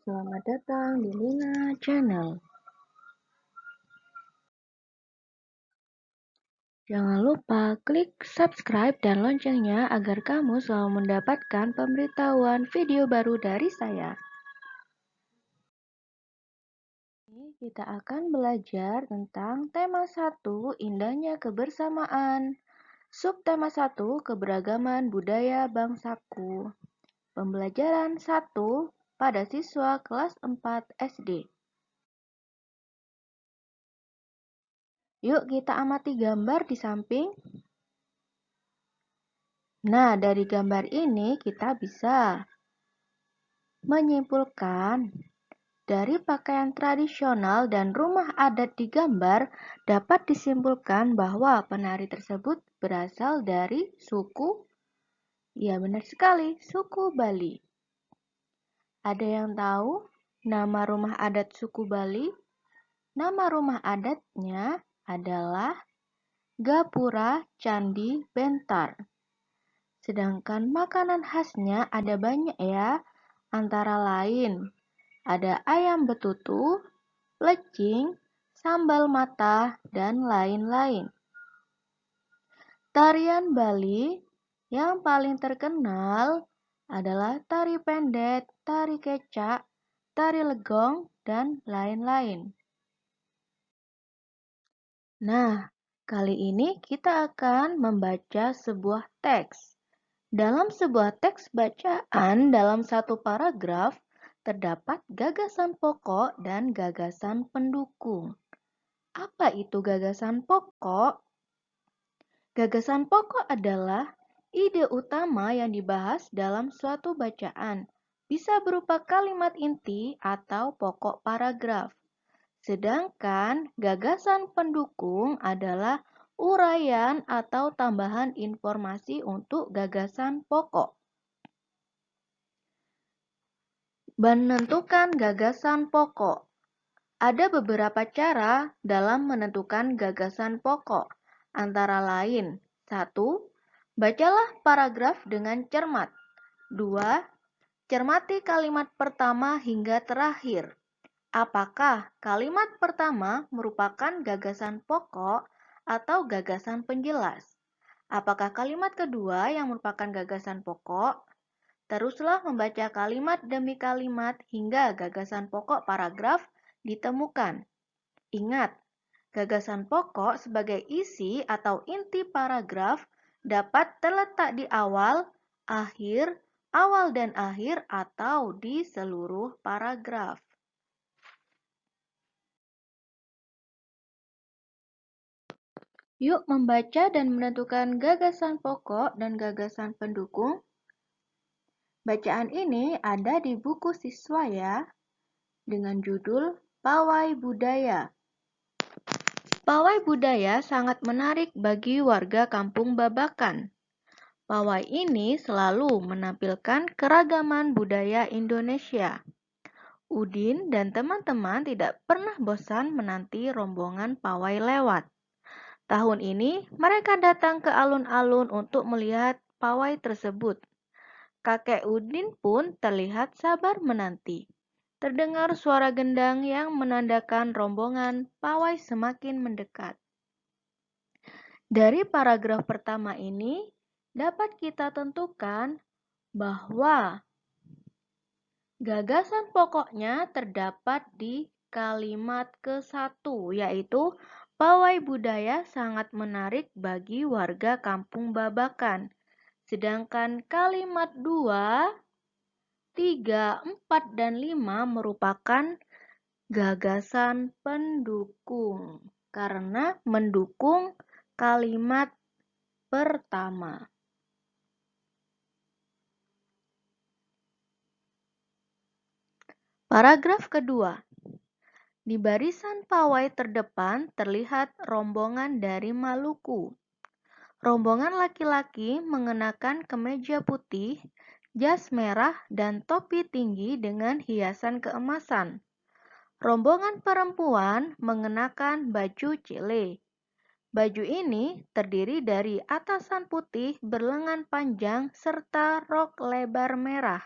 Selamat datang di Lina Channel. Jangan lupa klik subscribe dan loncengnya agar kamu selalu mendapatkan pemberitahuan video baru dari saya. Ini kita akan belajar tentang tema 1, indahnya kebersamaan. Subtema 1, keberagaman budaya bangsaku. Pembelajaran 1 pada siswa kelas 4 SD. Yuk kita amati gambar di samping. Nah, dari gambar ini kita bisa menyimpulkan dari pakaian tradisional dan rumah adat di gambar dapat disimpulkan bahwa penari tersebut berasal dari suku, ya benar sekali, suku Bali. Ada yang tahu nama rumah adat suku Bali? Nama rumah adatnya adalah Gapura Candi Bentar. Sedangkan makanan khasnya ada banyak ya, antara lain ada ayam betutu, plecing, sambal mata, dan lain-lain. Tarian Bali yang paling terkenal adalah tari pendek, tari kecak, tari legong, dan lain-lain. Nah, kali ini kita akan membaca sebuah teks. Dalam sebuah teks bacaan dalam satu paragraf, terdapat gagasan pokok dan gagasan pendukung. Apa itu gagasan pokok? Gagasan pokok adalah ide utama yang dibahas dalam suatu bacaan. Bisa berupa kalimat inti atau pokok paragraf. Sedangkan gagasan pendukung adalah uraian atau tambahan informasi untuk gagasan pokok. Menentukan gagasan pokok. Ada beberapa cara dalam menentukan gagasan pokok. Antara lain, 1. Bacalah paragraf dengan cermat. 2. Cermati kalimat pertama hingga terakhir. Apakah kalimat pertama merupakan gagasan pokok atau gagasan penjelas? Apakah kalimat kedua yang merupakan gagasan pokok? Teruslah membaca kalimat demi kalimat hingga gagasan pokok paragraf ditemukan. Ingat, gagasan pokok sebagai isi atau inti paragraf dapat terletak di awal, dan akhir atau di seluruh paragraf. Yuk membaca dan menentukan gagasan pokok dan gagasan pendukung. Bacaan ini ada di buku siswa ya, dengan judul Pawai Budaya. Pawai budaya sangat menarik bagi warga Kampung Babakan. Pawai ini selalu menampilkan keragaman budaya Indonesia. Udin dan teman-teman tidak pernah bosan menanti rombongan pawai lewat. Tahun ini mereka datang ke alun-alun untuk melihat pawai tersebut. Kakek Udin pun terlihat sabar menanti. Terdengar suara gendang yang menandakan rombongan pawai semakin mendekat. Dari paragraf pertama ini dapat kita tentukan bahwa gagasan pokoknya terdapat di kalimat ke-1, yaitu pawai budaya sangat menarik bagi warga Kampung Babakan. Sedangkan kalimat 2, 3, 4, dan 5 merupakan gagasan pendukung karena mendukung kalimat pertama. Paragraf kedua. Di barisan pawai terdepan terlihat rombongan dari Maluku. Rombongan laki-laki mengenakan kemeja putih, jas merah, dan topi tinggi dengan hiasan keemasan. Rombongan perempuan mengenakan baju cile. Baju ini terdiri dari atasan putih berlengan panjang serta rok lebar merah.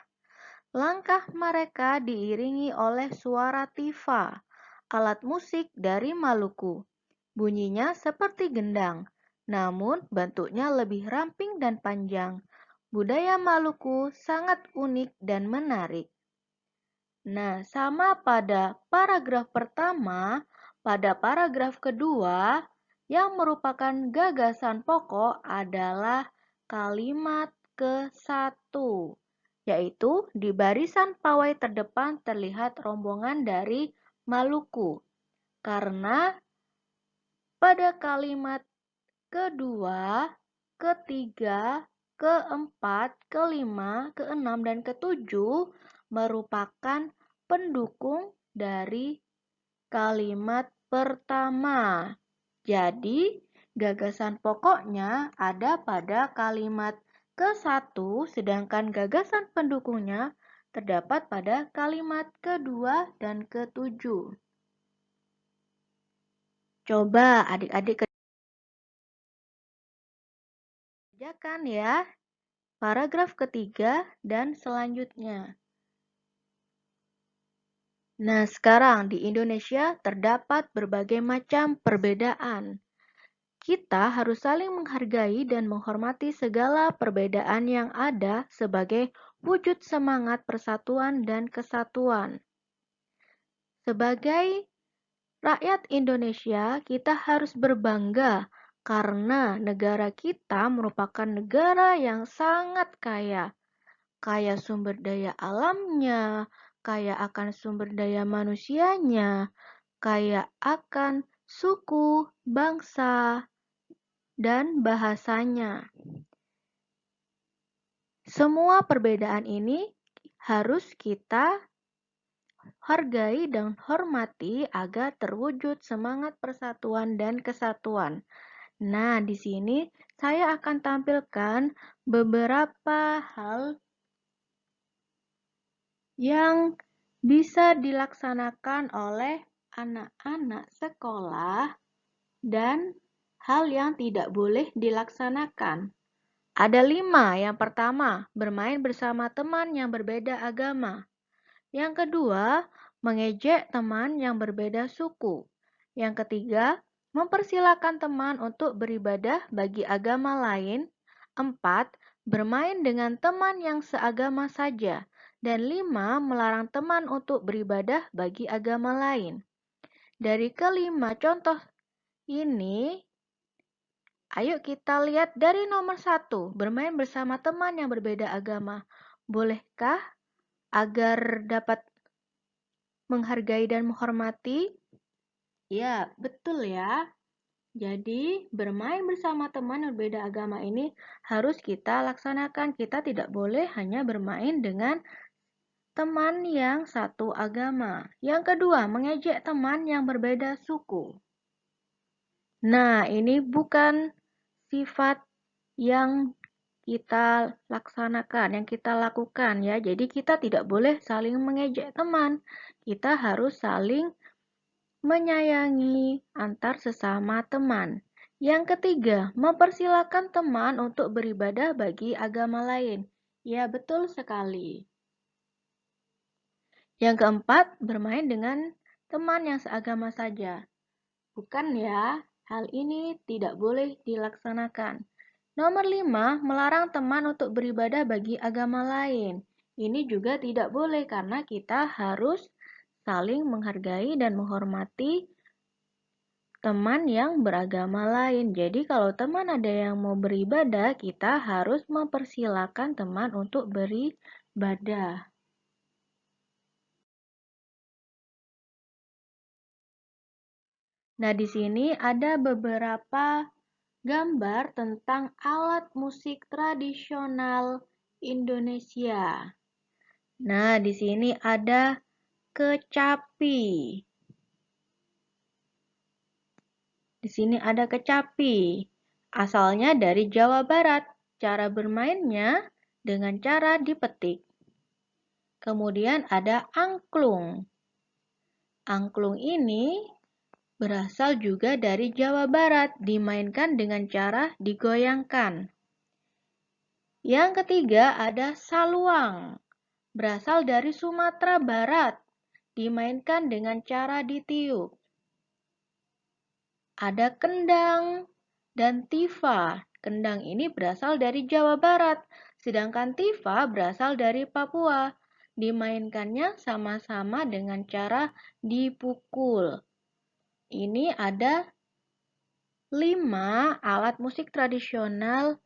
Langkah mereka diiringi oleh suara tifa, alat musik dari Maluku. Bunyinya seperti gendang, namun bentuknya lebih ramping dan panjang. Budaya Maluku sangat unik dan menarik. Nah, sama pada paragraf pertama, pada paragraf kedua, yang merupakan gagasan pokok adalah kalimat ke-1, yaitu di barisan pawai terdepan terlihat rombongan dari Maluku. Karena pada kalimat kedua, ketiga, keempat, kelima, keenam, dan ketujuh merupakan pendukung dari kalimat pertama. Jadi, gagasan pokoknya ada pada kalimat ke-1, sedangkan gagasan pendukungnya terdapat pada kalimat kedua dan ketujuh. Coba adik-adik kerjakan ya. Paragraf ketiga dan selanjutnya. Nah, sekarang di Indonesia terdapat berbagai macam perbedaan. Kita harus saling menghargai dan menghormati segala perbedaan yang ada sebagai wujud semangat persatuan dan kesatuan. Sebagai rakyat Indonesia, kita harus berbangga karena negara kita merupakan negara yang sangat kaya. Kaya sumber daya alamnya, kaya akan sumber daya manusianya, kaya akan suku, bangsa, dan bahasanya. Semua perbedaan ini harus kita hargai dan hormati agar terwujud semangat persatuan dan kesatuan. Nah, di sini saya akan tampilkan beberapa hal yang bisa dilaksanakan oleh anak-anak sekolah dan hal yang tidak boleh dilaksanakan. Ada 5. Yang pertama, bermain bersama teman yang berbeda agama. Yang kedua, mengejek teman yang berbeda suku. Yang ketiga, mempersilakan teman untuk beribadah bagi agama lain. 4. Bermain dengan teman yang seagama saja. Dan 5. Melarang teman untuk beribadah bagi agama lain. Dari kelima contoh ini, ayo kita lihat dari nomor 1, bermain bersama teman yang berbeda agama. Bolehkah agar dapat menghargai dan menghormati? Ya, betul ya. Jadi, bermain bersama teman berbeda agama ini harus kita laksanakan. Kita tidak boleh hanya bermain dengan teman yang satu agama. Yang kedua, mengejek teman yang berbeda suku. Nah, ini bukan sifat yang kita laksanakan, yang kita lakukan ya. Jadi kita tidak boleh saling mengejek teman. Kita harus saling menyayangi antar sesama teman. Yang ketiga, mempersilakan teman untuk beribadah bagi agama lain. Ya, betul sekali. Yang keempat, bermain dengan teman yang seagama saja. Bukan ya, hal ini tidak boleh dilaksanakan. Nomor 5, melarang teman untuk beribadah bagi agama lain. Ini juga tidak boleh karena kita harus saling menghargai dan menghormati teman yang beragama lain. Jadi kalau teman ada yang mau beribadah, kita harus mempersilahkan teman untuk beribadah. Nah, di sini ada beberapa gambar tentang alat musik tradisional Indonesia. Nah, di sini ada kecapi. Di sini ada kecapi. Asalnya dari Jawa Barat. Cara bermainnya dengan cara dipetik. Kemudian ada angklung. Angklung ini berasal juga dari Jawa Barat, dimainkan dengan cara digoyangkan. Yang ketiga ada saluang. berasal dari Sumatera Barat, dimainkan dengan cara ditiup. Ada kendang dan tifa. Kendang ini berasal dari Jawa Barat, sedangkan tifa berasal dari Papua. Dimainkannya sama-sama dengan cara dipukul. Ini ada 5 alat musik tradisional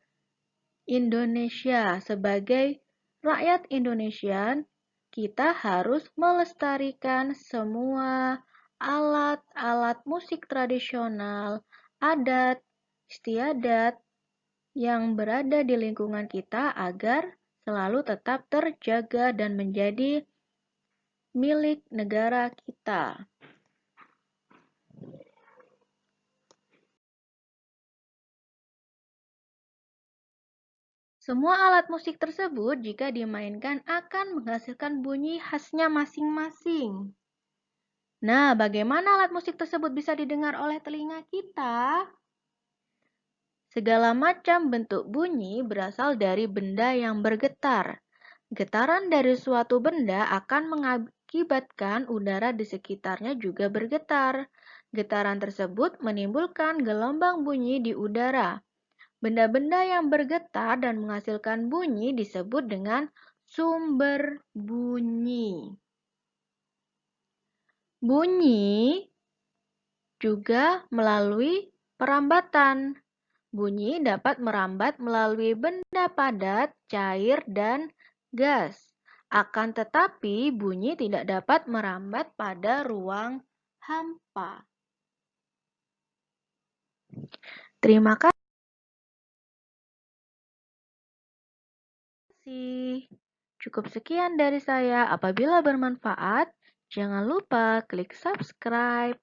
Indonesia. Sebagai rakyat Indonesia, kita harus melestarikan semua alat-alat musik tradisional, adat, istiadat yang berada di lingkungan kita agar selalu tetap terjaga dan menjadi milik negara kita. Semua alat musik tersebut jika dimainkan akan menghasilkan bunyi khasnya masing-masing. Nah, bagaimana alat musik tersebut bisa didengar oleh telinga kita? Segala macam bentuk bunyi berasal dari benda yang bergetar. Getaran dari suatu benda akan mengakibatkan udara di sekitarnya juga bergetar. Getaran tersebut menimbulkan gelombang bunyi di udara. Benda-benda yang bergetar dan menghasilkan bunyi disebut dengan sumber bunyi. Bunyi juga melalui perambatan. Bunyi dapat merambat melalui benda padat, cair, dan gas. Akan tetapi, bunyi tidak dapat merambat pada ruang hampa. Terima kasih. Cukup sekian dari saya. Apabila bermanfaat, jangan lupa klik subscribe.